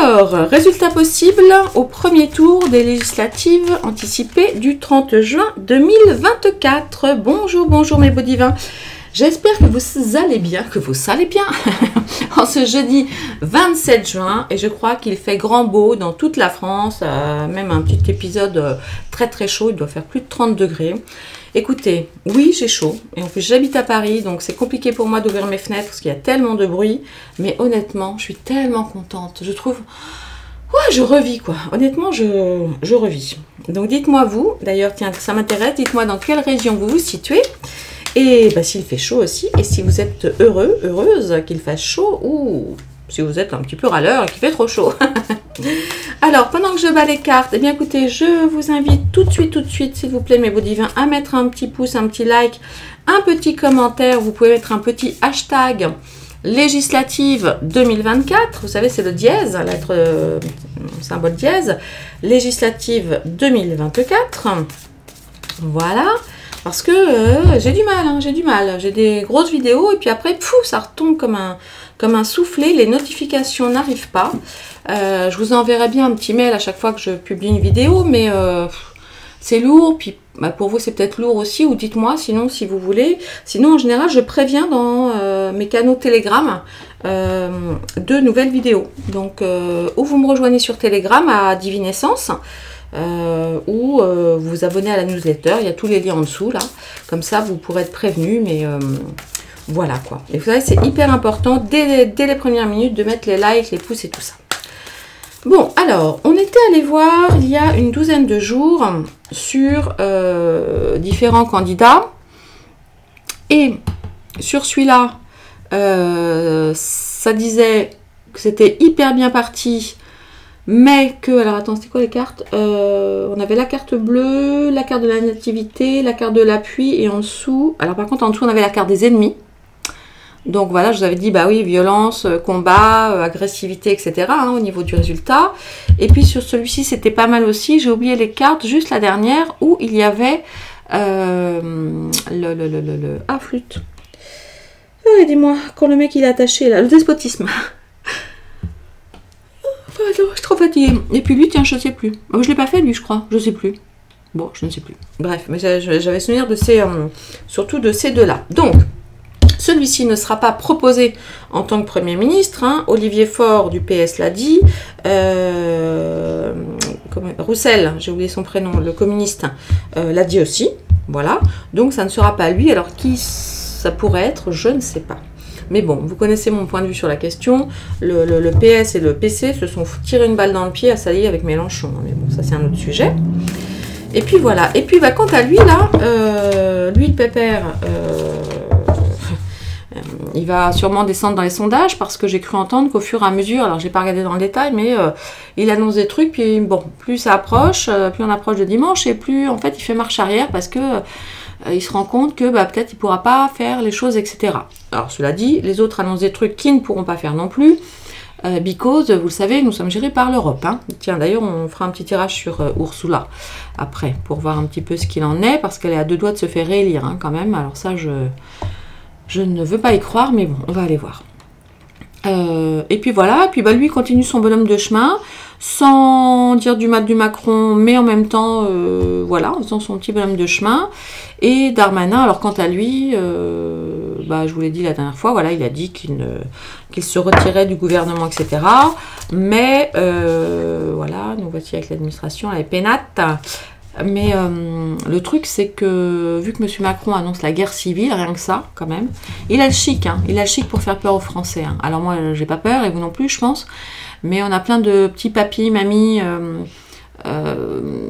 Alors, résultat possible au premier tour des législatives anticipées du 30 juin 2024. Bonjour, bonjour mes beaux divins. J'espère que vous allez bien, en ce jeudi 27 juin. Et je crois qu'il fait grand beau dans toute la France, même un petit épisode très très chaud, il doit faire plus de 30 degrés. Écoutez, oui, j'ai chaud, et en plus j'habite à Paris, donc c'est compliqué pour moi d'ouvrir mes fenêtres parce qu'il y a tellement de bruit, mais honnêtement, je suis tellement contente, je trouve, ouais, je revis quoi, honnêtement, je revis. Donc dites-moi vous, d'ailleurs, tiens, ça m'intéresse, dites-moi dans quelle région vous vous situez, et bah, s'il fait chaud aussi, et si vous êtes heureux, heureuse qu'il fasse chaud, ou si vous êtes un petit peu râleur et qu'il fait trop chaud. Alors, pendant que je bats les cartes, eh bien écoutez, je vous invite tout de suite, s'il vous plaît, mes beaux divins, à mettre un petit pouce, un petit like, un petit commentaire. Vous pouvez mettre un petit hashtag législative 2024. Vous savez, c'est le dièse, la lettre symbole dièse. Législative 2024. Voilà. Parce que j'ai du mal, j'ai des grosses vidéos et puis après, pouf, ça retombe comme un soufflet, les notifications n'arrivent pas. Je vous enverrai bien un petit mail à chaque fois que je publie une vidéo, mais c'est lourd, puis bah, pour vous c'est peut-être lourd aussi, ou dites-moi sinon si vous voulez. Sinon en général je préviens dans mes canaux Telegram de nouvelles vidéos. Donc ou vous me rejoignez sur Telegram à Divinescence, ou vous vous abonnez à la newsletter, il y a tous les liens en dessous là, comme ça vous pourrez être prévenu, mais voilà quoi. Et vous savez, c'est hyper important dès les premières minutes de mettre les likes, les pouces et tout ça. Bon, alors, on était allé voir il y a une douzaine de jours sur différents candidats. Et sur celui-là, ça disait que c'était hyper bien parti, mais que, alors attends, c'était quoi les cartes? On avait la carte bleue, la carte de la nativité, la carte de l'appui, et en dessous, alors par contre en dessous on avait la carte des ennemis. Donc voilà, je vous avais dit, bah oui, violence, combat, agressivité, etc. Hein, au niveau du résultat. Et puis sur celui-ci, c'était pas mal aussi. J'ai oublié les cartes, juste la dernière, où il y avait ah, flûte. Ah, dis-moi, quand le mec il est attaché là, le despotisme. Oh, non, je suis trop fatiguée. Et puis lui, tiens, je sais plus. Je l'ai pas fait lui, je crois. Je sais plus. Bon, je ne sais plus. Bref, mais j'avais souvenir de ces, surtout de ces deux-là. Donc, celui-ci ne sera pas proposé en tant que Premier ministre. Hein. Olivier Faure du PS l'a dit. Roussel, j'ai oublié son prénom, le communiste, l'a dit aussi. Voilà. Donc ça ne sera pas lui. Alors qui ça pourrait être, je ne sais pas. Mais bon, vous connaissez mon point de vue sur la question. Le PS et le PC se sont tirés une balle dans le pied à s'allier avec Mélenchon. Mais bon, ça c'est un autre sujet. Et puis voilà. Et puis bah, quant à lui, là, lui le pépère... il va sûrement descendre dans les sondages parce que j'ai cru entendre qu'au fur et à mesure, alors j'ai pas regardé dans le détail, mais il annonce des trucs, puis bon, plus ça approche, plus on approche de dimanche, et plus en fait il fait marche arrière parce que il se rend compte que bah, peut-être il pourra pas faire les choses, etc. Alors cela dit, les autres annoncent des trucs qu'ils ne pourront pas faire non plus, because, vous le savez, nous sommes gérés par l'Europe. Hein. Tiens, d'ailleurs, on fera un petit tirage sur Ursula après, pour voir un petit peu ce qu'il en est, parce qu'elle est à deux doigts de se faire réélire hein, quand même, alors ça je ne veux pas y croire, mais bon, on va aller voir. Et puis voilà, et puis bah, lui continue son bonhomme de chemin, sans dire du mal du Macron, mais en même temps, voilà, en faisant son petit bonhomme de chemin. Et Darmanin, alors quant à lui, bah, je vous l'ai dit la dernière fois, voilà, il a dit qu'il se retirait du gouvernement, etc. Mais voilà, nous voici avec l'administration, la pénate. Mais le truc, c'est que, vu que M. Macron annonce la guerre civile, rien que ça, quand même, il a le chic, hein, il a le chic pour faire peur aux Français. Hein. Alors moi, j'ai pas peur, et vous non plus, je pense, mais on a plein de petits papis, mamies,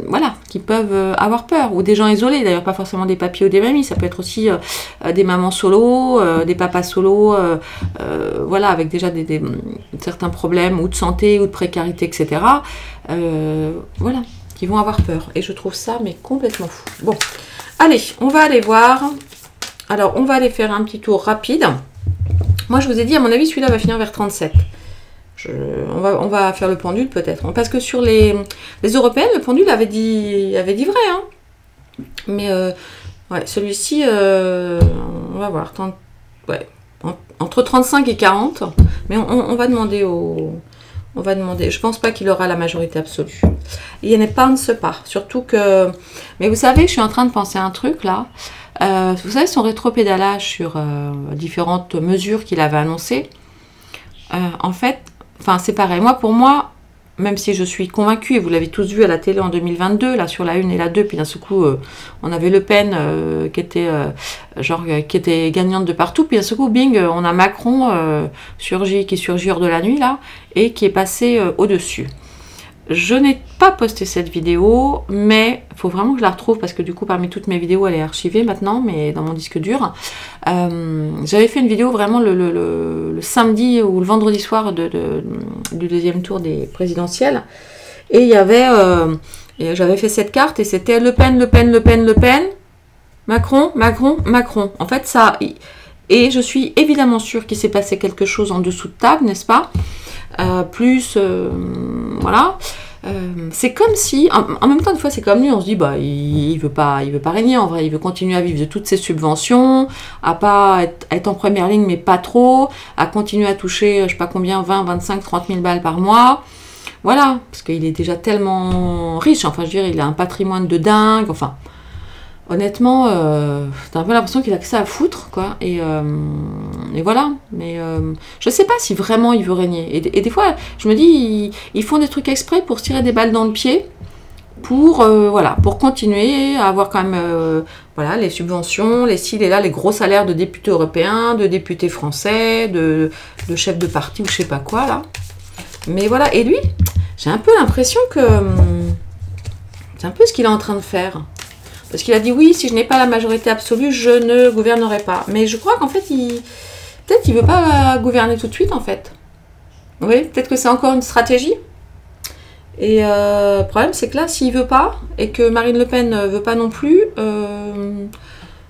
voilà, qui peuvent avoir peur, ou des gens isolés, d'ailleurs, pas forcément des papis ou des mamies, ça peut être aussi des mamans solo, des papas solo, voilà, avec déjà certains problèmes, ou de santé, ou de précarité, etc. Voilà. Qui vont avoir peur. Et je trouve ça, mais complètement fou. Bon, allez, on va aller voir. Alors, on va aller faire un petit tour rapide. Moi, je vous ai dit, à mon avis, celui-là va finir vers 37. On va faire le pendule, peut-être. Parce que sur les européennes, le pendule avait dit vrai. Hein. Mais, ouais, celui-ci, on va voir. Ouais, entre 35 et 40. Mais on va demander aux On va demander. Je pense pas qu'il aura la majorité absolue. Il ne pense pas. Surtout que... Mais vous savez, je suis en train de penser à un truc là. Vous savez, son rétropédalage sur différentes mesures qu'il avait annoncées. En fait, c'est pareil. Moi, pour moi, même si je suis convaincue, et vous l'avez tous vu à la télé en 2022, là sur la 1 et la 2, puis d'un seul coup, on avait Le Pen qui était gagnante de partout, puis d'un seul coup, bing, on a Macron qui surgit hors de la nuit, là, et qui est passé au-dessus. Je n'ai pas posté cette vidéo, mais il faut vraiment que je la retrouve, parce que du coup, parmi toutes mes vidéos, elle est archivée maintenant, mais dans mon disque dur. J'avais fait une vidéo vraiment le samedi ou le vendredi soir du deuxième tour des présidentielles, et il y avait, j'avais fait cette carte, et c'était Le Pen, Le Pen, Le Pen, Le Pen, Macron, Macron, Macron. En fait, ça... Et je suis évidemment sûre qu'il s'est passé quelque chose en dessous de table, n'est-ce pas? Voilà. C'est comme si, en même temps, une fois, c'est comme lui, on se dit, bah, il veut pas régner, en vrai, il veut continuer à vivre de toutes ses subventions, à pas être en première ligne, mais pas trop, à continuer à toucher, je sais pas combien, 20, 25, 30 000 balles par mois. Voilà, parce qu'il est déjà tellement riche, enfin, je veux dire, il a un patrimoine de dingue, enfin... Honnêtement, t'as un peu l'impression qu'il a que ça à foutre, quoi. Et voilà. Mais je sais pas si vraiment il veut régner. Et des fois, je me dis, ils font des trucs exprès pour se tirer des balles dans le pied, pour continuer à avoir quand même les subventions, les ci, les là, les gros salaires de députés européens, de députés français, de chefs de parti ou je sais pas quoi, là. Mais voilà. Et lui, j'ai un peu l'impression que c'est un peu ce qu'il est en train de faire. Parce qu'il a dit oui, si je n'ai pas la majorité absolue, je ne gouvernerai pas. Mais je crois qu'en fait, peut-être qu'il ne veut pas gouverner tout de suite, en fait. Oui, peut-être que c'est encore une stratégie. Et le problème, c'est que là, s'il ne veut pas, et que Marine Le Pen ne veut pas non plus,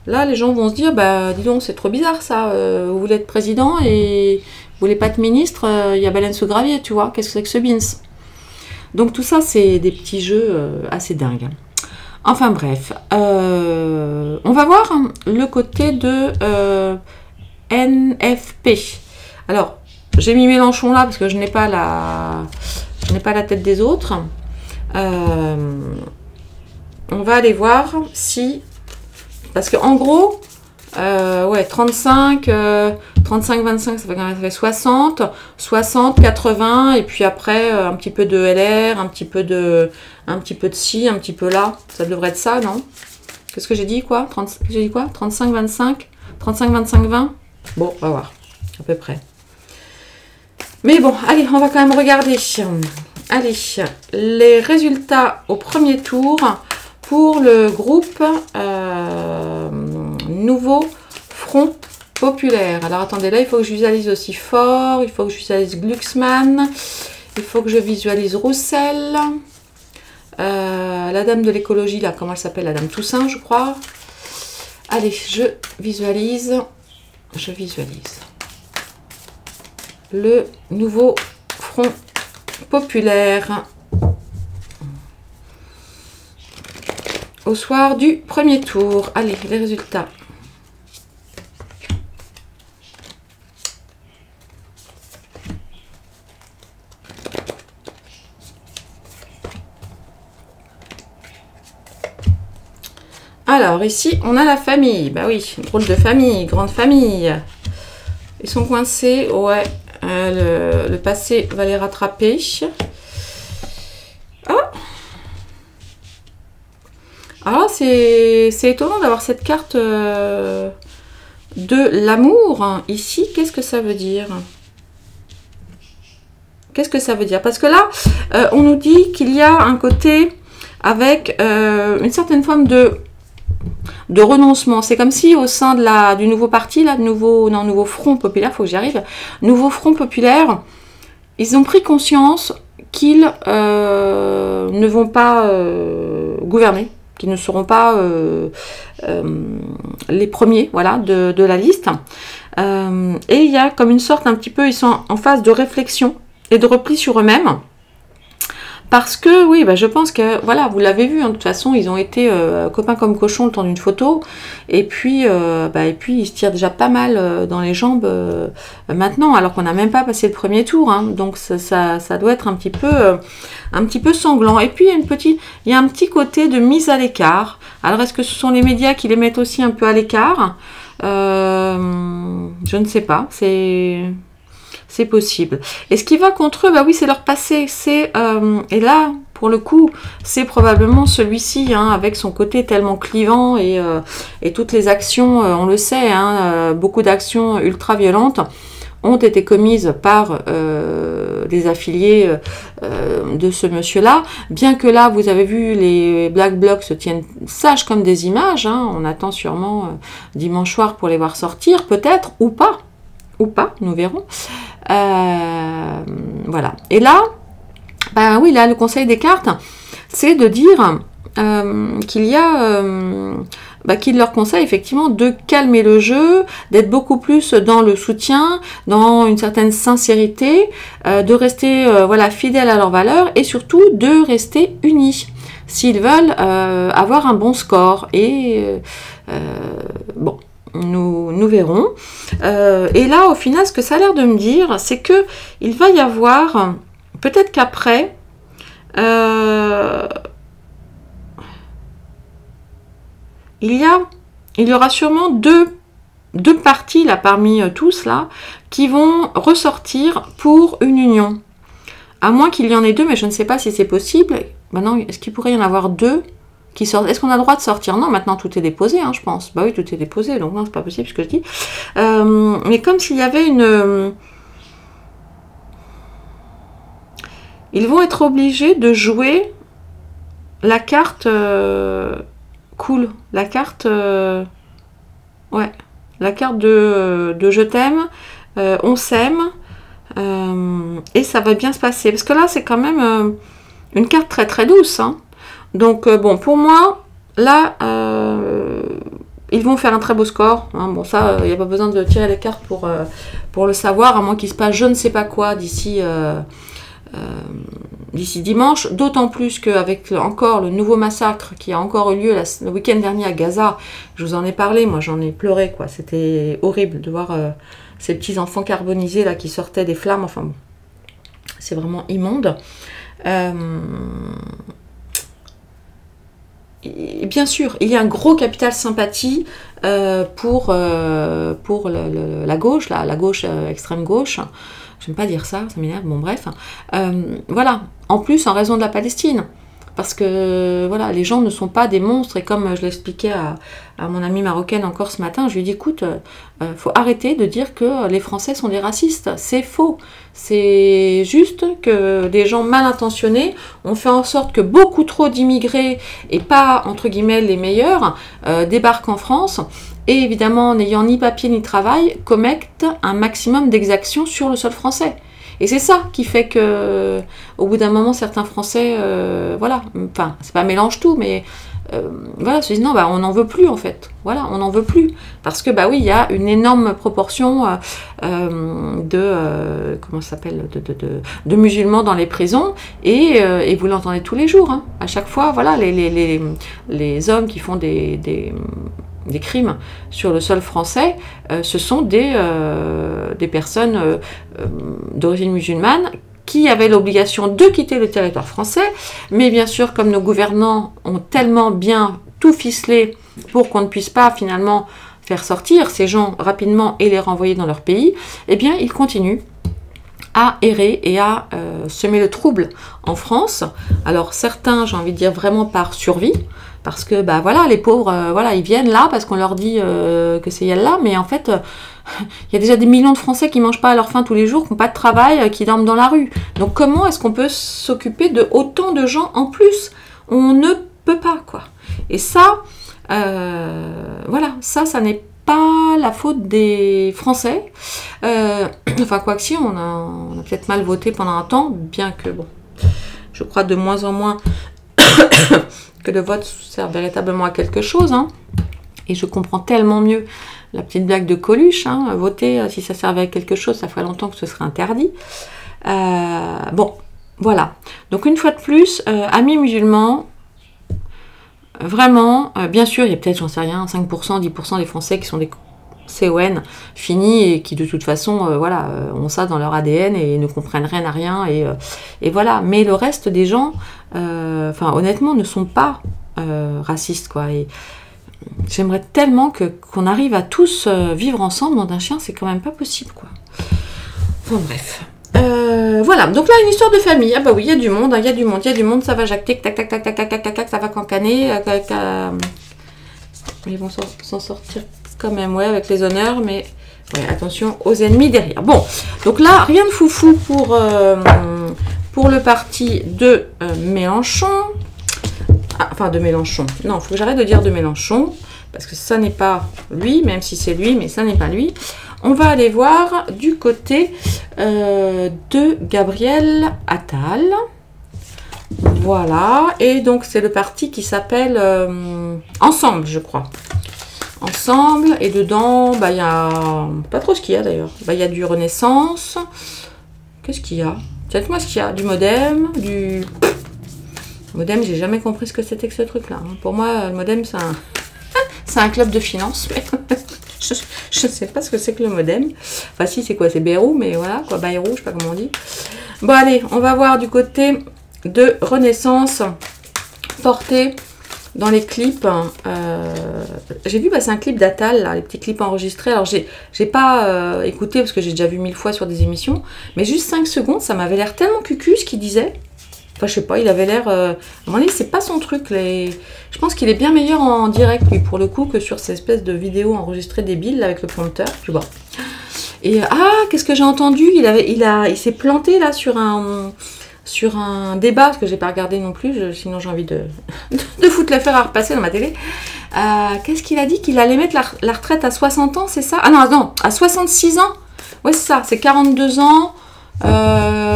là, les gens vont se dire, bah, dis donc, c'est trop bizarre, ça. Vous voulez être président et vous voulez pas être ministre, il y a baleine sous gravier, tu vois. Qu'est-ce que c'est que ce bins? Donc tout ça, c'est des petits jeux assez dingues. Enfin bref, on va voir le côté de NFP. Alors, j'ai mis Mélenchon là parce que je n'ai pas la tête des autres. On va aller voir si... Parce qu'en gros, 35, 25, ça fait 60, 60, 80, et puis après, un petit peu de LR, un petit peu de ci, un petit peu là. Ça devrait être ça, non? Qu'est-ce que j'ai dit, quoi? J'ai dit quoi? 35, 25? 35, 25, 20? Bon, on va voir, à peu près. Mais bon, allez, on va quand même regarder. Allez, les résultats au premier tour pour le groupe Nouveau Front Populaire. Alors attendez, là il faut que je visualise aussi Faure, il faut que je visualise Glucksmann, il faut que je visualise Roussel, la dame de l'écologie, là, comment elle s'appelle? La dame Toussaint, je crois. Allez, je visualise le Nouveau Front Populaire au soir du premier tour. Allez, les résultats. Alors, ici, on a la famille. Bah oui, drôle de famille, grande famille. Ils sont coincés. Ouais, le passé va les rattraper. Oh! Alors, c'est étonnant d'avoir cette carte de l'amour. Ici, qu'est-ce que ça veut dire? Qu'est-ce que ça veut dire? Parce que là, on nous dit qu'il y a un côté avec une certaine forme de renoncement. C'est comme si au sein de du nouveau parti, là, nouveau Front Populaire, il faut que j'y arrive, Nouveau Front Populaire, ils ont pris conscience qu'ils ne vont pas gouverner, qu'ils ne seront pas les premiers, voilà, de la liste. Et il y a comme une sorte un petit peu, ils sont en phase de réflexion et de repli sur eux-mêmes, Parce que, oui, bah, je pense que, voilà, vous l'avez vu, hein, de toute façon, ils ont été copains comme cochons le temps d'une photo, et puis ils se tirent déjà pas mal dans les jambes maintenant, alors qu'on n'a même pas passé le premier tour, hein, donc ça doit être un petit peu sanglant. Et puis, il y a un petit côté de mise à l'écart. Alors, est-ce que ce sont les médias qui les mettent aussi un peu à l'écart? Je ne sais pas, c'est possible. Et ce qui va contre eux, bah oui, c'est leur passé. Et là, pour le coup, c'est probablement celui-ci, hein, avec son côté tellement clivant et toutes les actions, on le sait, hein, beaucoup d'actions ultra-violentes ont été commises par des affiliés de ce monsieur-là. Bien que là, vous avez vu, les Black Blocs se tiennent sages comme des images. Hein, on attend sûrement dimanche soir pour les voir sortir, peut-être, ou pas, nous verrons. Voilà. Et là, ben oui, là, le conseil des cartes, c'est de dire qu'il y a... qu'il leur conseille effectivement de calmer le jeu, d'être beaucoup plus dans le soutien, dans une certaine sincérité, de rester fidèles à leurs valeurs et surtout de rester unis s'ils veulent avoir un bon score. Et bon, nous verrons. Et là, au final, ce que ça a l'air de me dire, c'est que il va y avoir, peut-être qu'après, il y aura sûrement deux parties là parmi tous là qui vont ressortir pour une union. À moins qu'il y en ait deux, mais je ne sais pas si c'est possible. Maintenant, est-ce qu'il pourrait y en avoir deux qui sortent? Est-ce qu'on a le droit de sortir? Non, maintenant tout est déposé, hein, je pense. Bah oui, tout est déposé, donc non, c'est pas possible ce que je dis. Mais comme s'il y avait une... Ils vont être obligés de jouer la carte cool, la carte la carte de je t'aime, on s'aime, et ça va bien se passer. Parce que là, c'est quand même une carte très très douce, hein. Donc bon, pour moi, là, ils vont faire un très beau score, hein. Bon, ça, il n'y a pas besoin de tirer les cartes pour le savoir, à moins qu'il se passe je ne sais pas quoi d'ici dimanche, d'autant plus qu'avec encore le nouveau massacre qui a encore eu lieu le week-end dernier à Gaza, je vous en ai parlé, moi j'en ai pleuré, quoi. C'était horrible de voir ces petits enfants carbonisés là qui sortaient des flammes, enfin bon, c'est vraiment immonde. Et bien sûr, il y a un gros capital sympathie pour la gauche, la gauche, extrême gauche. J'aime pas dire ça m'énerve, bon bref. Voilà, en plus en raison de la Palestine. Parce que voilà, les gens ne sont pas des monstres, et comme je l'expliquais à mon amie marocaine encore ce matin, je lui ai dit, écoute, faut arrêter de dire que les Français sont des racistes, c'est faux. C'est juste que des gens mal intentionnés ont fait en sorte que beaucoup trop d'immigrés, et pas entre guillemets les meilleurs, débarquent en France, et évidemment n'ayant ni papier ni travail, commettent un maximum d'exactions sur le sol français. Et c'est ça qui fait que, au bout d'un moment, certains Français, voilà, enfin, c'est pas mélange tout, mais voilà, se disent non, bah, on n'en veut plus en fait. Voilà, on n'en veut plus. Parce que, bah oui, il y a une énorme proportion comment ça s'appelle, de musulmans dans les prisons, et vous l'entendez tous les jours, hein. À chaque fois, voilà, les hommes qui font des crimes sur le sol français, ce sont des personnes d'origine musulmane qui avaient l'obligation de quitter le territoire français, mais bien sûr, comme nos gouvernants ont tellement bien tout ficelé pour qu'on ne puisse pas finalement faire sortir ces gens rapidement et les renvoyer dans leur pays, eh bien, ils continuent à errer et à semer le trouble en France. Alors certains, j'ai envie de dire vraiment par survie, parce que bah voilà, les pauvres, voilà, ils viennent là parce qu'on leur dit que c'est Yallah, mais en fait, il y a déjà des millions de Français qui mangent pas à leur faim tous les jours, qui n'ont pas de travail, qui dorment dans la rue. Donc comment est-ce qu'on peut s'occuper de autant de gens en plus? On ne peut pas, quoi. Et ça, voilà, ça n'est pas la faute des Français. Enfin, quoi que si, on a peut-être mal voté pendant un temps, bien que, bon, je crois de moins en moins que le vote sert véritablement à quelque chose, hein. Et je comprends tellement mieux la petite blague de Coluche, hein. Voter, si ça servait à quelque chose, ça ferait longtemps que ce serait interdit. Bon, Voilà. Donc une fois de plus, amis musulmans, vraiment, bien sûr, il y a peut-être, j'en sais rien, 5%, 10% des Français qui sont des CON finis et qui de toute façon, voilà, ont ça dans leur ADN et ne comprennent rien à rien. Et voilà. Mais le reste des gens, enfin honnêtement, ne sont pas racistes, quoi. Et j'aimerais tellement qu'on arrive à tous vivre ensemble dans un chien, c'est quand même pas possible, quoi. Enfin bref. Voilà, donc là une histoire de famille. Ah bah oui, il y a du monde, il y a du monde, il y a du monde, ça va jacter, tac tac tac tac tac tac tac tac, ça va cancaner. Ils vont s'en sortir quand même, ouais, avec les honneurs, mais ouais, attention aux ennemis derrière. Bon, donc là, rien de foufou pour le parti de Mélenchon. Ah, enfin, de Mélenchon. Non, il faut que j'arrête de dire de Mélenchon, parce que ça n'est pas lui, même si c'est lui, mais ça n'est pas lui. On va aller voir du côté de Gabriel Attal. Voilà, et donc c'est le parti qui s'appelle Ensemble, je crois. Ensemble, et dedans, bah, il y a pas trop ce qu'il y a d'ailleurs. Bah, il y a du Renaissance. Qu'est-ce qu'il y a? Dites-moi ce qu'il y a. Du Modem, du Modem, j'ai jamais compris ce que c'était que ce truc-là. Pour moi, le Modem, c'est un club de finance. Je ne sais pas ce que c'est que le Modem. Enfin, si, c'est quoi? C'est Bayrou, mais voilà, quoi, Bayrou, je sais pas comment on dit. Bon, allez, on va voir du côté de Renaissance, porté dans les clips. J'ai vu passer un clip d'Attal, là, les petits clips enregistrés. Alors, j'ai pas écouté, parce que j'ai déjà vu 1000 fois sur des émissions, mais juste 5 secondes, ça m'avait l'air tellement cucu ce qu'il disait. Enfin, je sais pas, il avait l'air... à un moment donné, c'est pas son truc. Je pense qu'il est bien meilleur en direct, lui, pour le coup, que sur ces espèces de vidéos enregistrées débiles, là, avec le prompteur, tu vois. Et, qu'est-ce que j'ai entendu? Il s'est planté, là, sur un débat, parce que j'ai pas regardé non plus, sinon j'ai envie de foutre l'affaire à repasser dans ma télé. Qu'est-ce qu'il a dit? Qu'il allait mettre la retraite à 60 ans, c'est ça? Ah non, à 66 ans. Ouais, c'est ça, c'est 42 ans...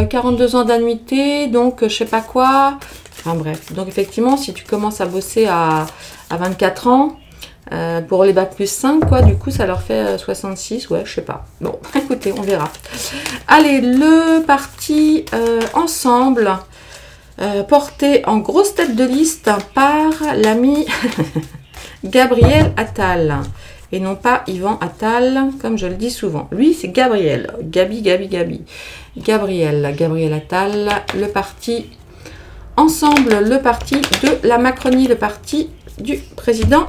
42 ans d'annuité, donc je sais pas quoi. Enfin bref, donc effectivement, si tu commences à bosser à 24 ans, pour les bac plus 5, quoi, du coup, ça leur fait 66, ouais, je sais pas. Bon, écoutez, on verra. Allez, le parti Ensemble, porté en grosse tête de liste par l'ami Gabriel Attal. Et non pas Yvan Attal, comme je le dis souvent. Lui, c'est Gabriel. Gabi. Gabriel Attal, le parti Ensemble, le parti de la Macronie, le parti du président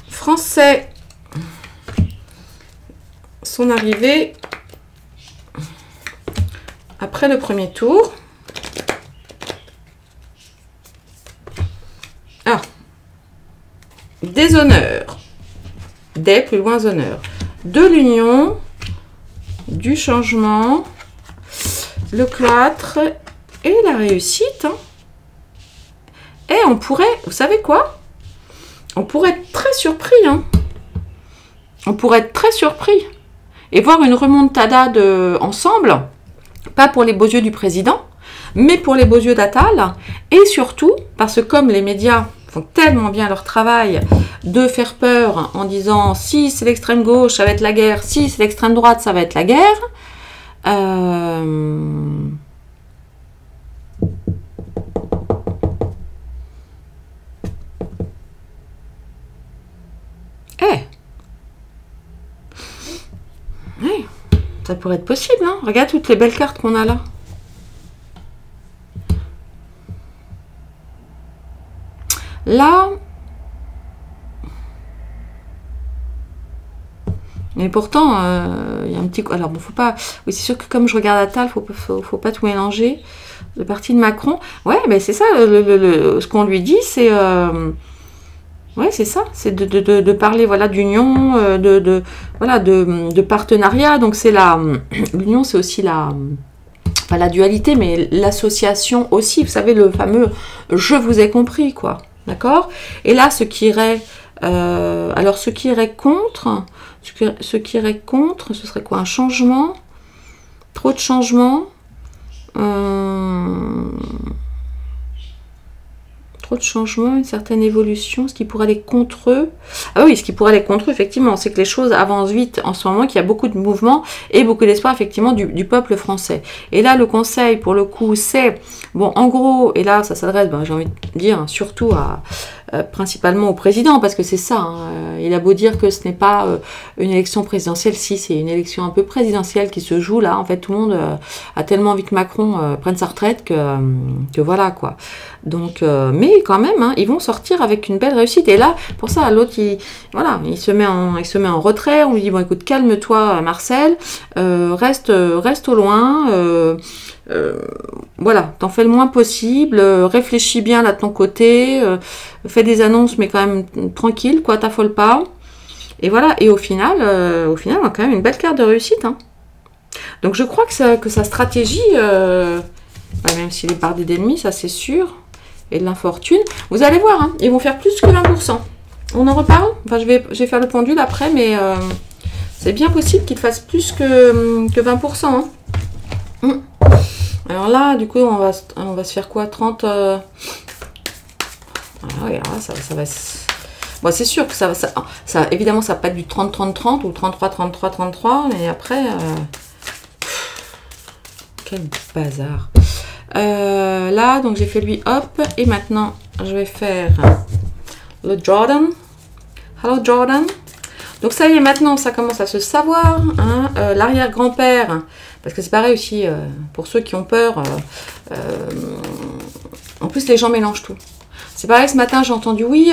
français. Son arrivée après le premier tour. Ah, des honneurs. Des plus loin honneurs. De l'union, du changement, le cloître et la réussite. Hein. Et on pourrait, vous savez quoi? On pourrait être très surpris. Hein. On pourrait être très surpris. Et voir une remontada Ensemble, pas pour les beaux yeux du président, mais pour les beaux yeux d'Attal. Et surtout, parce que comme les médias font tellement bien leur travail de faire peur en disant si c'est l'extrême gauche, ça va être la guerre, si c'est l'extrême droite, ça va être la guerre. Oui, ça pourrait être possible. Hein. Regarde toutes les belles cartes qu'on a là. Là, mais pourtant, il y a un petit... Alors, bon, faut pas... Oui, c'est sûr que comme je regarde Attal, faut pas tout mélanger. Le parti de Macron... Ouais, mais c'est ça, ce qu'on lui dit, c'est... Ouais, c'est ça, c'est de parler, voilà, d'union, voilà, de partenariat. Donc, c'est l'union, c'est aussi pas la dualité, mais l'association aussi. Vous savez, le fameux « je vous ai compris », quoi. D'accord? Et là, ce qui irait contre, ce serait quoi? Un changement? Trop de changements? Trop trop de changements, une certaine évolution, ce qui pourrait aller contre eux. Ah oui, ce qui pourrait aller contre eux, effectivement, c'est que les choses avancent vite en ce moment, qu'il y a beaucoup de mouvements et beaucoup d'espoir, effectivement, du peuple français. Et là, le conseil, pour le coup, c'est, bon, en gros, et là, ça s'adresse, ben, j'ai envie de dire, hein, surtout à... principalement au président, parce que c'est ça, hein. Il a beau dire que ce n'est pas une élection présidentielle, si, c'est une élection un peu présidentielle qui se joue là, en fait tout le monde a tellement envie que Macron prenne sa retraite que voilà quoi. Donc, mais quand même, hein, ils vont sortir avec une belle réussite, et là, pour ça, l'autre, voilà, il se met en retrait, on lui dit, bon écoute, calme-toi Marcel, reste au loin, voilà, t'en fais le moins possible, réfléchis bien là de ton côté, fais des annonces mais quand même tranquille, quoi, t'affole pas. Et voilà, et au final, on a quand même une belle carte de réussite. Hein. Donc je crois que sa stratégie, même s'il est bardé d'ennemis, ça c'est sûr, et de l'infortune, vous allez voir, hein, ils vont faire plus que 20%. On en reparle. Enfin, je vais faire le pendule après, mais c'est bien possible qu'ils fassent plus que 20%. Hein. Alors là, du coup, on va se faire quoi, 30 Voilà, alors là, ça va... Bon, c'est sûr que ça évidemment, ça va pas être du 30-30-30 ou 33-33-33, mais après... Quel bazar. Là, donc j'ai fait lui, hop, et maintenant, je vais faire le Jordan. Hello, Jordan. Donc ça y est, maintenant, ça commence à se savoir. Hein, l'arrière-grand-père... Parce que c'est pareil aussi, pour ceux qui ont peur, en plus les gens mélangent tout. C'est pareil, ce matin j'ai entendu, oui,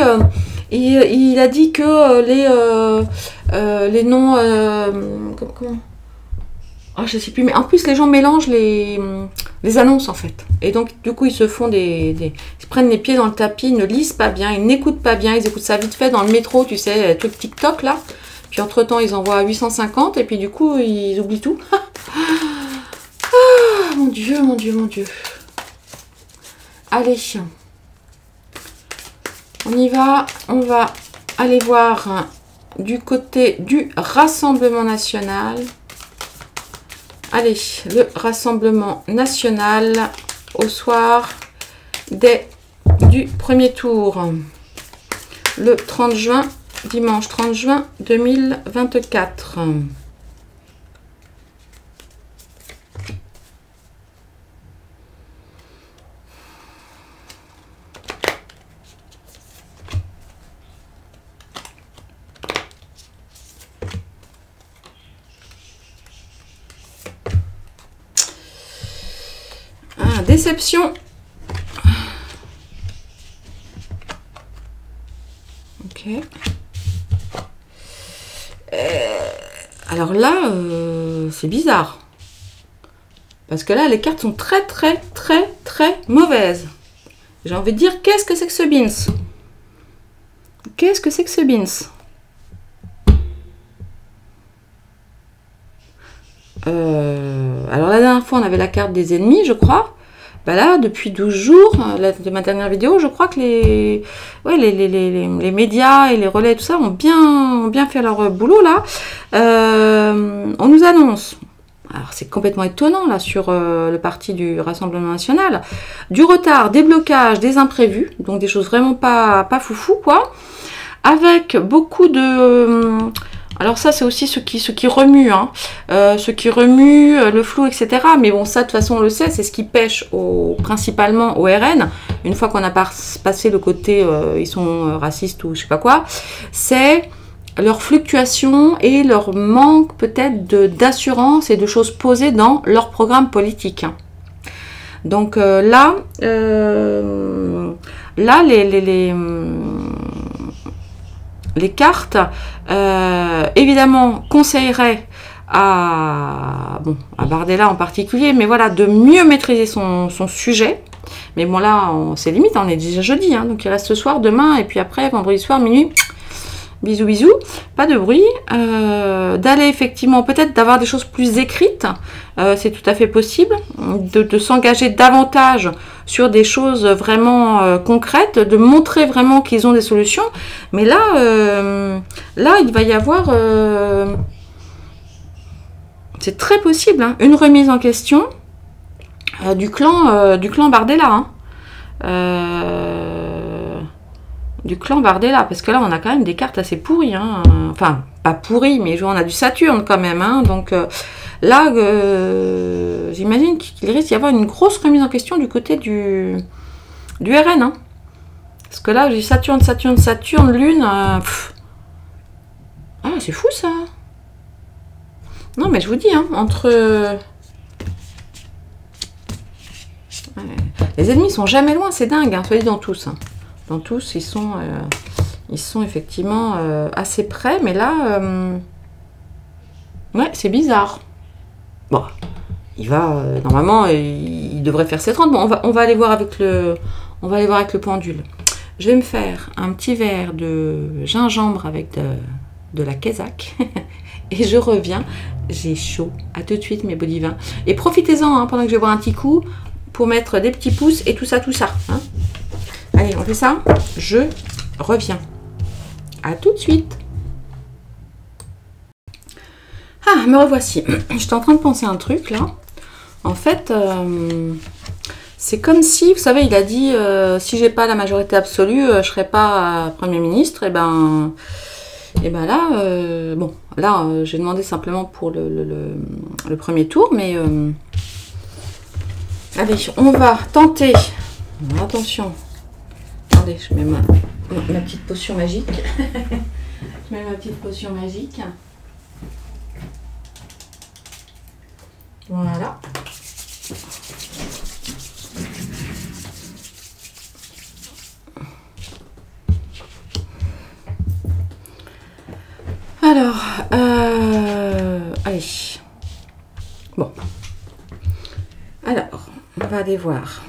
il a dit que les noms, comment oh, je sais plus, mais en plus les gens mélangent les annonces en fait. Et donc du coup ils se font ils se prennent les pieds dans le tapis, ils ne lisent pas bien, ils n'écoutent pas bien, ils écoutent ça vite fait dans le métro, tu sais, truc TikTok là. Puis entre-temps, ils envoient 850 et puis du coup, ils oublient tout. Ah, mon Dieu, mon Dieu, mon Dieu. Allez. On y va. On va aller voir du côté du Rassemblement National. Allez, le Rassemblement National au soir du premier tour. Le 30 juin. Dimanche 30 juin 2024. Ah, déception. Ok. Alors là, c'est bizarre. Parce que là, les cartes sont très, très, très, très mauvaises. J'ai envie de dire, qu'est-ce que c'est que ce beans? Qu'est-ce que c'est que ce beans? Alors la dernière fois, on avait la carte des ennemis, je crois. Bah là, depuis 12 jours, de ma dernière vidéo, je crois que les médias et les relais, tout ça, ont bien fait leur boulot, là. On nous annonce, alors c'est complètement étonnant, là, sur le parti du Rassemblement National, du retard, des blocages, des imprévus, donc des choses vraiment pas foufou, quoi, avec beaucoup de... alors ça, c'est aussi ce qui remue, hein. Ce qui remue, le flou, etc. Mais bon, ça, de toute façon, on le sait, c'est ce qui pêche principalement au RN. Une fois qu'on a passé le côté, ils sont racistes ou je sais pas quoi, c'est leur fluctuation et leur manque peut-être d'assurance et de choses posées dans leur programme politique. Donc là, les cartes, évidemment, conseilleraient à Bardella en particulier, mais voilà, de mieux maîtriser son sujet. Mais bon, là, c'est limite, on est déjà jeudi, hein, donc il reste ce soir, demain, et puis après, vendredi soir, minuit. Bisous, bisous, pas de bruit. D'aller effectivement, peut-être d'avoir des choses plus écrites, c'est tout à fait possible, de s'engager davantage sur des choses vraiment concrètes, de montrer vraiment qu'ils ont des solutions. Mais là, il va y avoir, c'est très possible, hein, une remise en question du clan Bardella. Hein. du clan Bardella, parce que là, on a quand même des cartes assez pourries. Hein. Enfin, pas pourries, mais on a du Saturne quand même. Hein. Donc là, j'imagine qu'il risque d'y avoir une grosse remise en question du côté du RN. Hein. Parce que là, j'ai Saturne, Saturne, Saturne, Lune. Ah, c'est fou ça. Non, mais je vous dis, hein, entre... Les ennemis sont jamais loin, c'est dingue, hein, soyez dans tous. Hein. Dans tous, ils sont effectivement assez près, mais là, ouais, c'est bizarre. Bon, il va, normalement, il devrait faire ses 30. Bon, on va aller voir avec le pendule. Je vais me faire un petit verre de gingembre avec de la Kézak. Et je reviens. J'ai chaud. À tout de suite, mes beaux divins. Et profitez-en hein, pendant que je vais boire un petit coup pour mettre des petits pouces et tout ça, tout ça. Hein. Allez, on fait ça. Je reviens. À tout de suite. Ah, me revoici. J'étais en train de penser un truc là. En fait, c'est comme si, vous savez, il a dit si j'ai pas la majorité absolue, je serai pas Premier ministre. Et ben là, bon, là, j'ai demandé simplement pour le premier tour, mais allez, on va tenter. Attention. Attendez, je mets ma petite potion magique. Je mets ma petite potion magique. Voilà. Alors, allez. Bon. Alors, on va aller voir.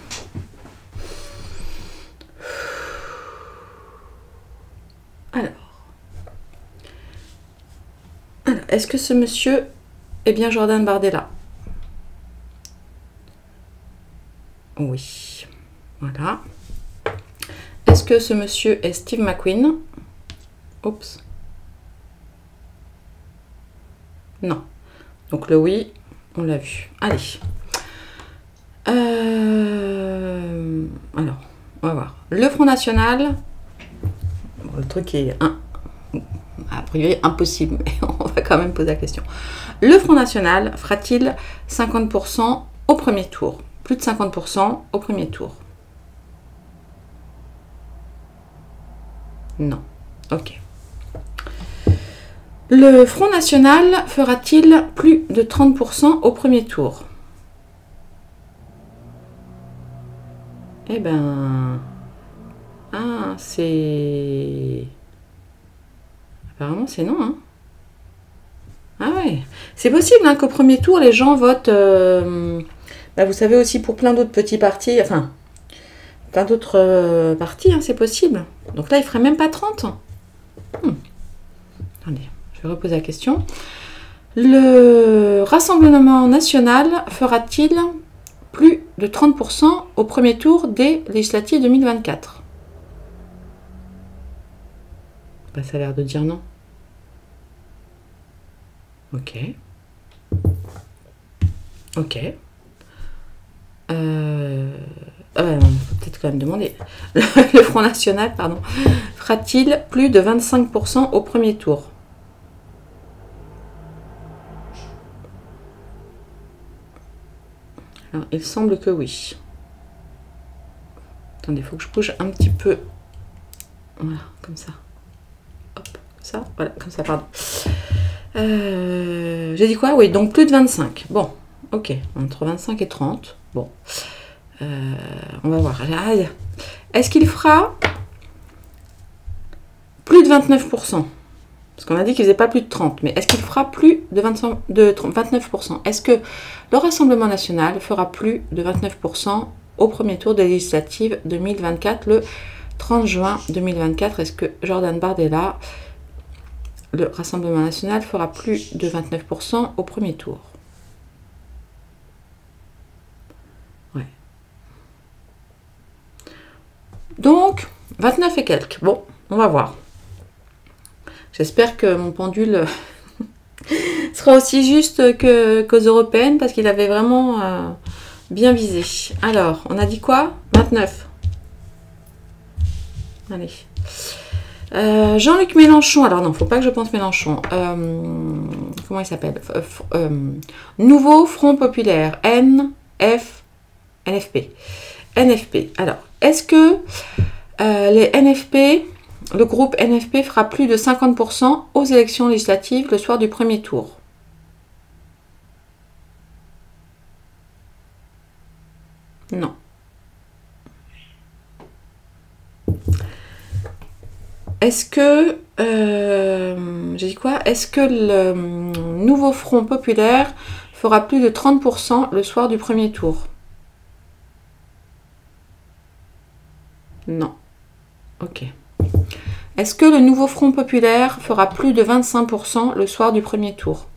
Alors, est-ce que ce monsieur est bien Jordan Bardella? Oui. Voilà. Est-ce que ce monsieur est Steve McQueen? Oups. Non. Donc le oui, on l'a vu. Allez. Alors, on va voir. Le Front National. Bon, le truc est a priori impossible, mais on va quand même poser la question. Le Front National fera-t-il 50% au premier tour? Plus de 50% au premier tour? Non. Ok. Le Front National fera-t-il plus de 30% au premier tour? Eh ben... Ah, c'est... Apparemment, c'est non, hein. Ah ouais. C'est possible hein, qu'au premier tour, les gens votent... Bah, vous savez aussi pour plein d'autres petits partis, enfin... Plein d'autres partis, hein, c'est possible. Donc là, il ne ferait même pas 30. Attendez. Je vais reposer la question. Le Rassemblement national fera-t-il plus de 30% au premier tour des législatives 2024? Bah, ça a l'air de dire non. Ok. Ok. Faut peut-être quand même demander. Le Front National, pardon, fera-t-il plus de 25% au premier tour? Alors, il semble que oui. Attendez, il faut que je bouge un petit peu. Voilà, comme ça. Hop, ça, voilà, comme ça, pardon. J'ai dit quoi? Oui, donc plus de 25. Bon, ok, entre 25 et 30. Bon, on va voir. Est-ce qu'il fera plus de 29%? Parce qu'on a dit qu'il ne faisait pas plus de 30, mais est-ce qu'il fera plus de 29%? Est-ce que le Rassemblement national fera plus de 29% au premier tour des législatives 2024, le 30 juin 2024? Est-ce que Jordan Bardella, le Rassemblement national, fera plus de 29% au premier tour? Ouais. Donc, 29 et quelques. Bon, on va voir. J'espère que mon pendule sera aussi juste qu'aux européennes parce qu'il avait vraiment bien visé. Alors, on a dit quoi? 29. Allez. Jean-Luc Mélenchon. Alors non, faut pas que je pense Mélenchon. Comment il s'appelle? Nouveau Front Populaire. NFP. Alors, est-ce que les NFP, le groupe NFP fera plus de 50% aux élections législatives le soir du premier tour? Non. Est-ce que, j'ai dit quoi? Est-ce que le nouveau Front Populaire fera plus de 30% le soir du premier tour? Non. Ok. Est-ce que le nouveau Front Populaire fera plus de 25% le soir du premier tour?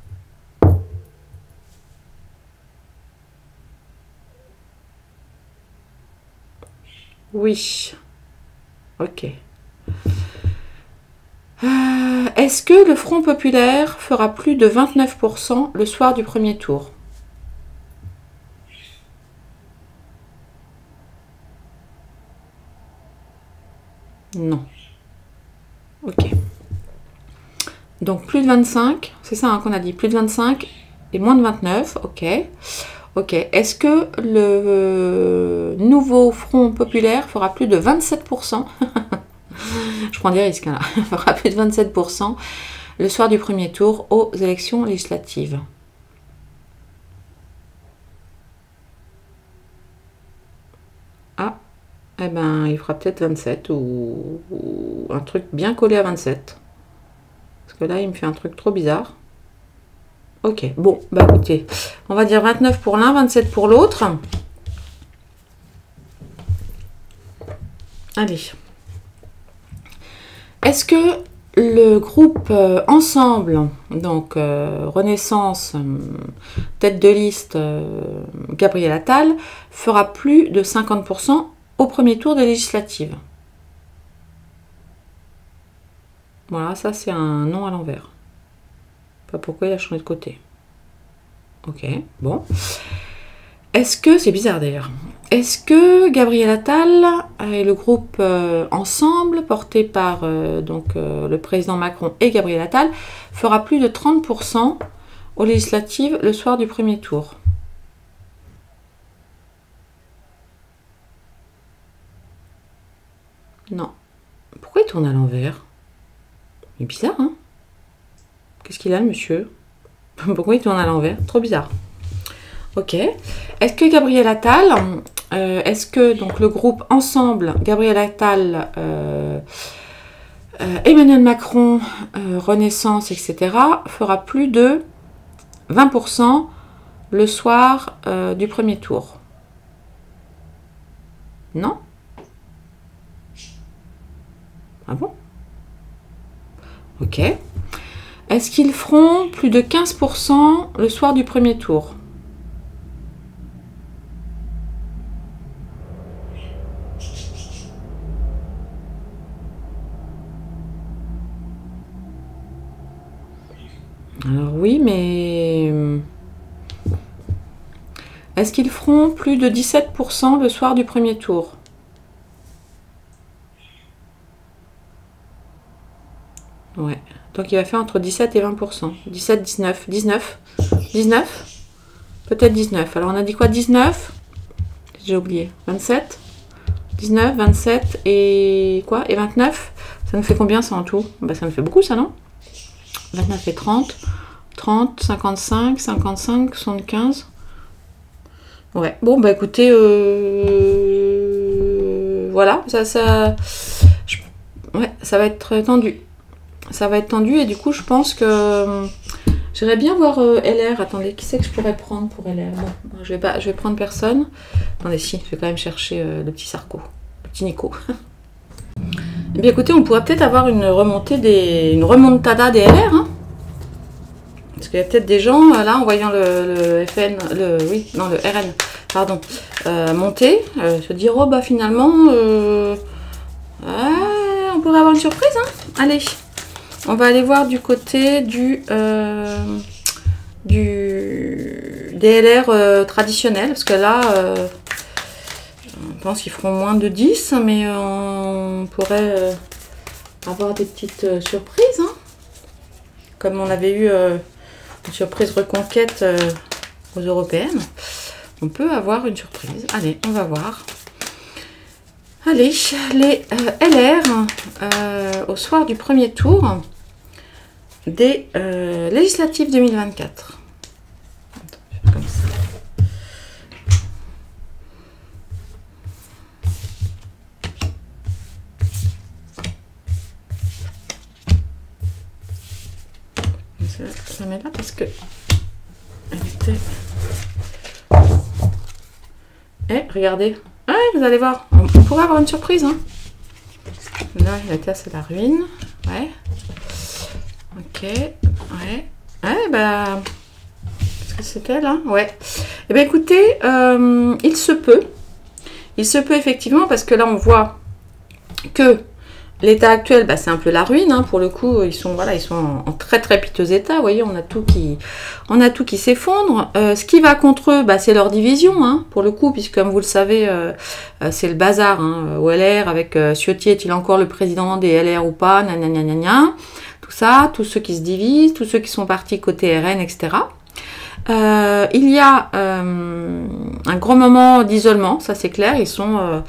Oui. Ok. Est-ce que le Front Populaire fera plus de 29% le soir du premier tour? Non. Ok. Donc plus de 25, c'est ça hein, qu'on a dit, plus de 25 et moins de 29, ok. Ok. Est-ce que le nouveau Front Populaire fera plus de 27%? Je prends des risques là. Fera plus de 27% le soir du premier tour aux élections législatives. Ah, eh ben il fera peut-être 27 ou un truc bien collé à 27. Parce que là il me fait un truc trop bizarre. Ok, bon, bah écoutez, on va dire 29 pour l'un, 27 pour l'autre. Allez. Est-ce que le groupe Ensemble, donc Renaissance, tête de liste Gabriel Attal, fera plus de 50% au premier tour des législatives? Voilà, ça c'est un nom à l'envers. Pas pourquoi il a changé de côté. Ok, bon. Est-ce que, c'est bizarre d'ailleurs, est-ce que Gabriel Attal et le groupe Ensemble, porté par le président Macron et Gabriel Attal, fera plus de 30% aux législatives le soir du premier tour? Non. Pourquoi il tourne à l'envers? Il est bizarre, hein? Qu'est-ce qu'il a, le monsieur? Pourquoi il tourne à l'envers? Trop bizarre. Ok. Est-ce que Gabriel Attal, est-ce que donc le groupe Ensemble, Gabriel Attal, Emmanuel Macron, Renaissance, etc., fera plus de 20% le soir du premier tour? Non? Ah bon? Ok. Est-ce qu'ils feront plus de 15% le soir du premier tour? Alors oui, mais est-ce qu'ils feront plus de 17% le soir du premier tour? Ouais. Donc il va faire entre 17 et 20%. 17, 19, 19, 19, peut-être 19. Alors on a dit quoi? 19? J'ai oublié. 27, 19, 27 et quoi? Et 29? Ça nous fait combien ça en tout? Bah, ça nous fait beaucoup ça, non? 29 et 30, 30, 55, 55, 75. Ouais, bon bah écoutez, voilà, ouais, ça va être tendu. Ça va être tendu et du coup je pense que j'aimerais bien voir LR. Attendez, qui c'est que je pourrais prendre pour LR? Bon, je vais prendre personne. Attendez, si, je vais quand même chercher le petit Sarko, le petit Nico. Eh bien écoutez, on pourrait peut-être avoir une remontada des LR, hein, parce qu'il y a peut-être des gens là en voyant le RN, pardon, monter, se dire oh bah finalement on pourrait avoir une surprise, hein. Allez. On va aller voir du côté des LR traditionnels, parce que là, Je pense qu'ils feront moins de 10, mais on pourrait avoir des petites surprises. Hein. Comme on avait eu une surprise reconquête aux européennes. On peut avoir une surprise. Allez, on va voir. Allez, les LR au soir du premier tour des législatives 2024. Comme ça. Je la mets là parce que elle était... Eh, regardez. Ah, vous allez voir. On pourrait avoir une surprise. Hein. Là, la casse c'est la ruine. Ouais. Ok. Ouais. Ouais, bah... Qu'est-ce que c'était là? Ouais. Eh bien, écoutez, il se peut. Il se peut effectivement parce que là, on voit que l'état actuel, bah, c'est un peu la ruine. Hein. Pour le coup, ils sont en très très piteux état. Vous voyez, on a tout qui s'effondre. Ce qui va contre eux, bah, c'est leur division, hein, pour le coup, puisque comme vous le savez, c'est le bazar hein, au LR avec Ciotti, est-il encore le président des LR ou pas, tout ça, tous ceux qui se divisent, tous ceux qui sont partis côté RN, etc. Il y a un gros moment d'isolement, ça c'est clair, ils sont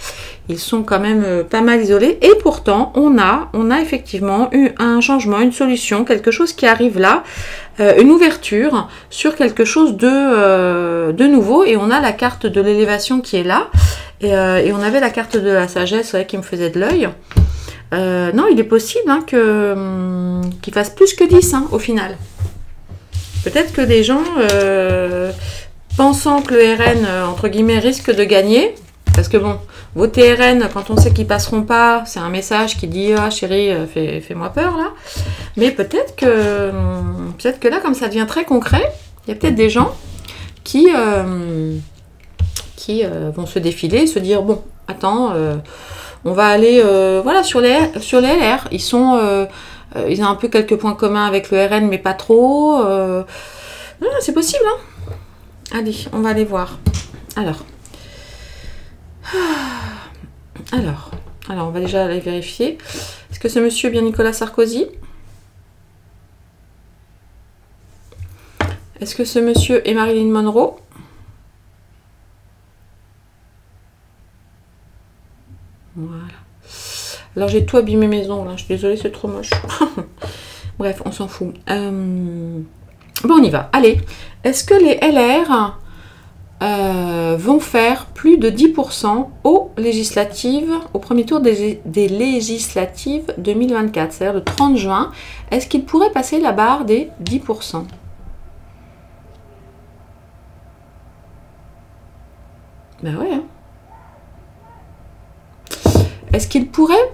quand même pas mal isolés, et pourtant on a effectivement eu un changement, une solution, quelque chose qui arrive là, une ouverture sur quelque chose de nouveau, et on a la carte de l'élévation qui est là, et on avait la carte de la sagesse qui me faisait de l'œil. Non, il est possible hein, qu'il fasse plus que 10 hein, au final. Peut-être que des gens, pensant que le RN, entre guillemets, risque de gagner, parce que bon, voter RN, quand on sait qu'ils passeront pas, c'est un message qui dit « Ah chérie, fais-moi peur là ». Mais peut-être que là, comme ça devient très concret, il y a peut-être des gens qui vont se défiler, se dire « Bon, attends, on va aller voilà, sur les LR, ils sont... ils ont un peu quelques points communs avec le RN, mais pas trop. C'est possible, hein. Allez, on va aller voir. Alors, on va déjà aller vérifier. Est-ce que ce monsieur est bien Nicolas Sarkozy? Est-ce que ce monsieur est Marilyn Monroe? Voilà. Alors j'ai tout abîmé mes ongles, hein. Je suis désolée, c'est trop moche. Bref, on s'en fout. Bon, on y va. Allez, est-ce que les LR vont faire plus de 10% aux législatives, au premier tour des législatives 2024, c'est-à-dire le 30 juin? Est-ce qu'ils pourraient passer la barre des 10%? Ben ouais. Hein. Est-ce qu'ils pourraient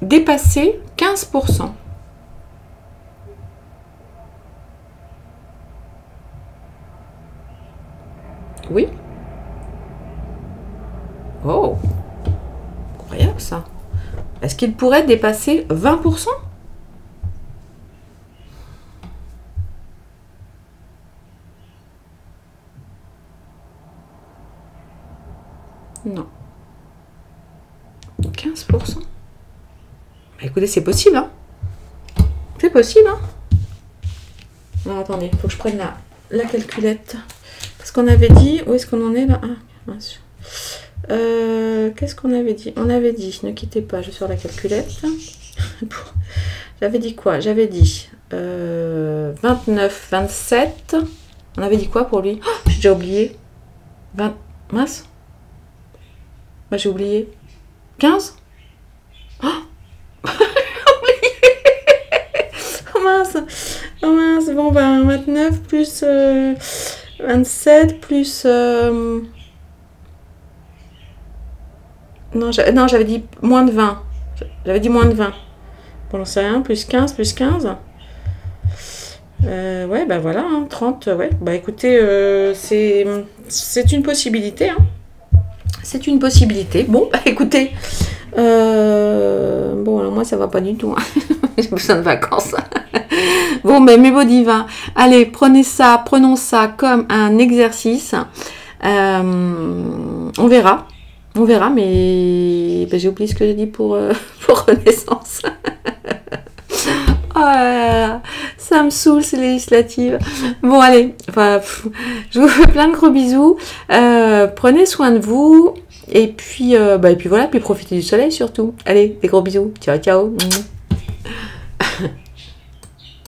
dépasser 15%? Oui. Oh, incroyable ça. Est-ce qu'il pourrait dépasser 20%? Non. 15%. Bah, écoutez, c'est possible, hein. C'est possible, hein. Alors, attendez, il faut que je prenne la calculette. Parce qu'on avait dit... Où est-ce qu'on en est, là? Ah, qu'est-ce qu'on avait dit? On avait dit, ne quittez pas, je sors la calculette. J'avais dit quoi? J'avais dit 29, 27. On avait dit quoi pour lui? Oh, j'ai déjà oublié. 20... Mince. Bah, j'ai oublié. 15? Oh, oh mince. Oh mince. Bon, ben 29 plus 27 plus... Non, j'avais dit moins de 20. J'avais dit moins de 20. Bon, j'en sais rien. Plus 15, plus 15. Ouais, bah voilà, hein, 30. Ouais, bah écoutez, c'est une possibilité. Hein. C'est une possibilité. Bon, bah écoutez... bon, alors moi, ça va pas du tout. Hein. J'ai besoin de vacances. Bon, mais mes beaux divins, allez, prenons ça comme un exercice. On verra. On verra, mais ben, j'ai oublié ce que j'ai dit pour, pour Renaissance. Oh là là, ça me saoule ces législatives. Bon allez, enfin, je vous fais plein de gros bisous. Prenez soin de vous. Et puis voilà, puis profitez du soleil surtout. Allez, des gros bisous. Ciao, ciao.